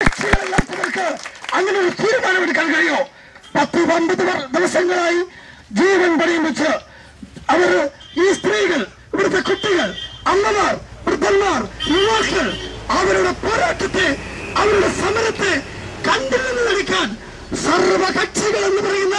കക്ഷികളില്ലാത്തവർക്ക് അങ്ങനെ ഒരു തീരുമാനമെടുക്കാൻ കഴിയോ? 10-9 ദിവസങ്ങളായി ജീവൻ പണയം വെച്ച് അവർ, ഈ സ്ത്രീകൾ, ഇവിടുത്തെ കുട്ടികൾ, അമ്മമാർ, വൃദ്ധന്മാർ, യുവാക്കൾ അവരുടെ പോരാട്ടത്തെ, അവരുടെ സമരത്തെ കണ്ടിൽ നിന്ന് നടിക്കാൻ സർവകക്ഷികൾ എന്ന് പറയുന്ന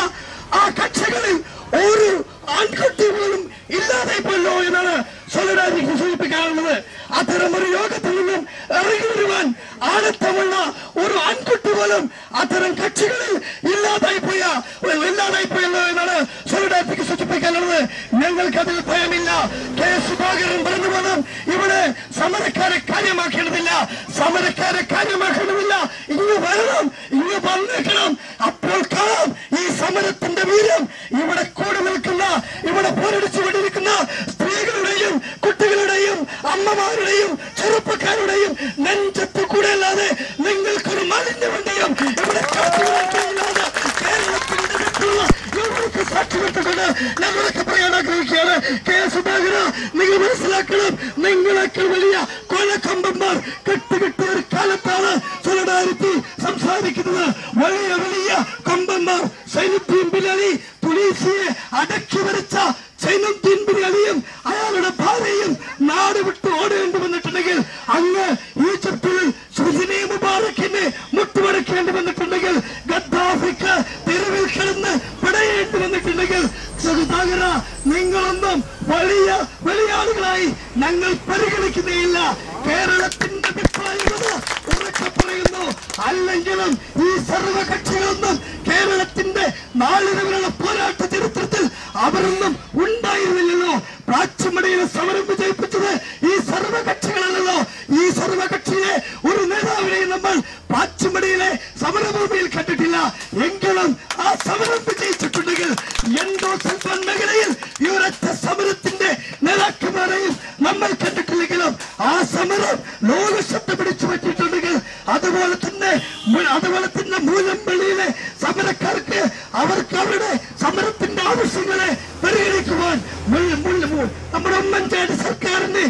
ആ കക്ഷികളിൽ ഒരു ആൺകുട്ടി പോലും ഇല്ലാതെ പോയല്ലോ എന്നാണ് സോളിഡാരിറ്റി സൂചിപ്പിക്കാറുള്ളത്. അത്തരം ഒരു യോഗത്തിൽ നിന്നും ഇറങ്ങി വരുവാൻ ആഴത്തമുള്ള ഒരു ആൺകുട്ടി പോലും അത്തരം കക്ഷികളിൽ ഇല്ലാതായിപ്പോയല്ലോ എന്നാണ് സോളിഡാരിറ്റിക്ക് സൂചിപ്പിക്കാനുള്ളത്. ഞങ്ങൾക്കതിൽ ഭയമില്ല. കെ സുധാകരൻ പറഞ്ഞു പോലും ഇവിടെ സമരക്കാരെ കാര്യമാക്കേണ്ടതില്ല, സമരക്കാരെ കാര്യമാക്കേണ്ടതില്ല. ഇങ്ങ് വരണം, ഇങ്ങ് വന്നേക്കണം. അപ്പോൾ കാണാം ഈ സമരത്തിന്റെ വീര്യം. ഇവിടെ കൂടി നിൽക്കുന്ന, ഇവിടെ പോരടിച്ചു കൊണ്ടിരിക്കുന്ന സ്ത്രീകളുടെയും കുട്ടികളുടെയും അമ്മമാരുടെയും ചെറുപ്പക്കാരുടെയും നെഞ്ചത്ത് കൂടെ അല്ലാതെ നിങ്ങൾക്കൊരു മാലിന്യവണ്ടിയും ഇവിടെ കാത്തുകൊണ്ടില്ലാതെ കേരളത്തിന്റെ മറ്റുള്ള ഞങ്ങൾക്ക് സാക്ഷി നിർത്തിക്കൊണ്ട് ഞങ്ങളൊക്കെ പറയാൻ ആഗ്രഹിക്കുകയാണ്. കെ സുധാകര, നിങ്ങൾ മനസ്സിലാക്കണം, നിങ്ങളൊക്കെ വലിയ കൊലക്കമ്പന്മാർ കെട്ടുകിട്ടിയ ഒരു കാലത്താണ് സോളിഡാരിറ്റി സംസാരിക്കുന്നത്. വലിയ വലിയ കൊമ്പന്മാർ സൈനുദ്ദീൻ ബിലാലി, പോലീസിയെ അടക്കി വരച്ച സൈനുദ്ദീൻ ബിലാലിയും അയാളുടെ ഭാര്യയും നാട് വിട്ട് ഓടേണ്ടി വന്നിട്ടുണ്ടെങ്കിൽ, അങ്ങ് ഈജിപ്തിൽ ഹുസ്നി മുബാറക്കിനെ മുട്ടുമടക്കേണ്ടി വന്നിട്ടുണ്ടെങ്കിൽ, ഗദ്ദാഫിക്ക് തെരുവിൽ കിടന്ന് പിടയേണ്ടി വന്നിട്ടുണ്ടെങ്കിൽ, സുധാകര, നിങ്ങളൊന്നും വലിയ വലിയ ആളുകളായി ഞങ്ങൾ പരിഗണിക്കുന്നേയില്ല. കേരളത്തിന്റെ വിപ്ലവത ഉറക്കെ പറയുന്നു. അല്ലെങ്കിലും ഈ സർവകക്ഷികളൊന്നും കേരളത്തിന്റെ നാളിതുവരെയുള്ള പോരാട്ട ചരിത്രത്തിൽ അവരൊന്നും ഉണ്ടായിരുന്നില്ലല്ലോ. പ്രാച്ചുമടയിലെ സമരം വിജയിപ്പിച്ചത് ഈ സർവകക്ഷികളല്ലല്ലോ. ഈ സർവകക്ഷിയെ ഒരു നേതാവിനെയും നമ്മൾ പ്രാച്ചുമടയിലെ സമരഭൂമിയിൽ കണ്ടിട്ടില്ല. എങ്കിലും ആ സമരം വിജയിച്ചിട്ടുണ്ടെങ്കിൽ, എന്തോ സൽഫാൻ മേഖലയിൽ ഈ ഒരൊറ്റ സമരത്തിന്റെ നേതാക്കന്മാരെയും നമ്മൾ കണ്ടിട്ടില്ലെങ്കിലും ആ സമരം ലോക ശബ്ദം പിടിച്ചു പറ്റിയിട്ടുണ്ടെങ്കിൽ, അതുപോലെ തന്നെ മൂലമ്പള്ളിയിലെ സമരക്കാർക്ക് അവർക്ക് അവരുടെ സമരത്തിന്റെ ആവശ്യങ്ങളെ പരിഗണിക്കുവാൻ നമ്മുടെ ഉമ്മൻചാണ്ടി സർക്കാരിന്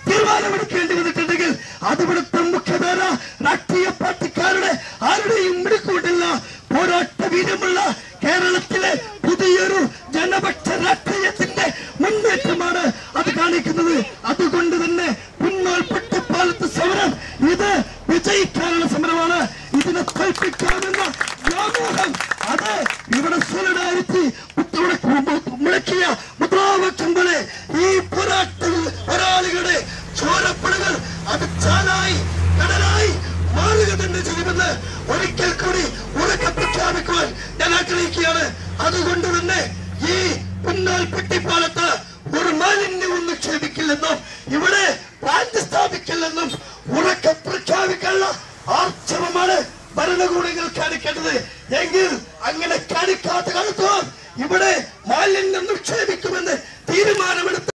തീരുമാനമെടുക്കേണ്ടി വന്നിട്ടുണ്ടെങ്കിൽ, അതിവിടുത്തെ മുഖ്യധാര രാഷ്ട്രീയ പാർട്ടിക്കാരുടെ ആരുടെയും മിടുക്കൂട്ടില്ല. പോരാട്ട വീര്യമുള്ള കേരളത്തിലെ പുതിയൊരു ജനപക്ഷ രാഷ്ട്രീയത്തിന്റെ മുന്നേറ്റമാണ് അത് കാണിക്കുന്നത്. അതുകൊണ്ട് തന്നെ പുന്നോൽ പട്ടിപ്പാലത്ത് സമരം ഇത് വിജയിക്കാനുള്ള സമരമാണ്. ഇതിനെ തോൽപ്പിക്കാമെന്ന വ്യാമോഹം അത് ഇവിടെ സോളിഡാരിറ്റി മുഴക്കിയ മുദ്രാവാക്യം പോലെ ഈ പോരാളികളുടെ ചോരപ്പുഴകൾ അത് ചാലായി കടലായി മാറുക തന്നെ ചെയ്യുമെന്ന് ഒരിക്കൽ കൂടി ഉറക്കെ പ്രഖ്യാപിക്കുവാൻ ഞാൻ ആഗ്രഹിക്കുകയാണ്. അതുകൊണ്ട് തന്നെ ഈ പുന്നോൽ പട്ടിപ്പാലത്ത് ഒരു മാലിന്യവും നിക്ഷേപിക്കില്ലെന്നും ഇവിടെ പ്ലാന്റ് സ്ഥാപിക്കില്ലെന്നും ഉറക്കെ പ്രഖ്യാപിക്കാനുള്ള ആർജവമാണ് ഭരണകൂടങ്ങൾ കാണിക്കേണ്ടത്. എങ്കിൽ അങ്ങനെ കാണിക്കാത്ത കാലത്തോളം ഇവിടെ മാലിന്യം നിക്ഷേപിക്കുമെന്ന് തീരുമാനമെടുത്ത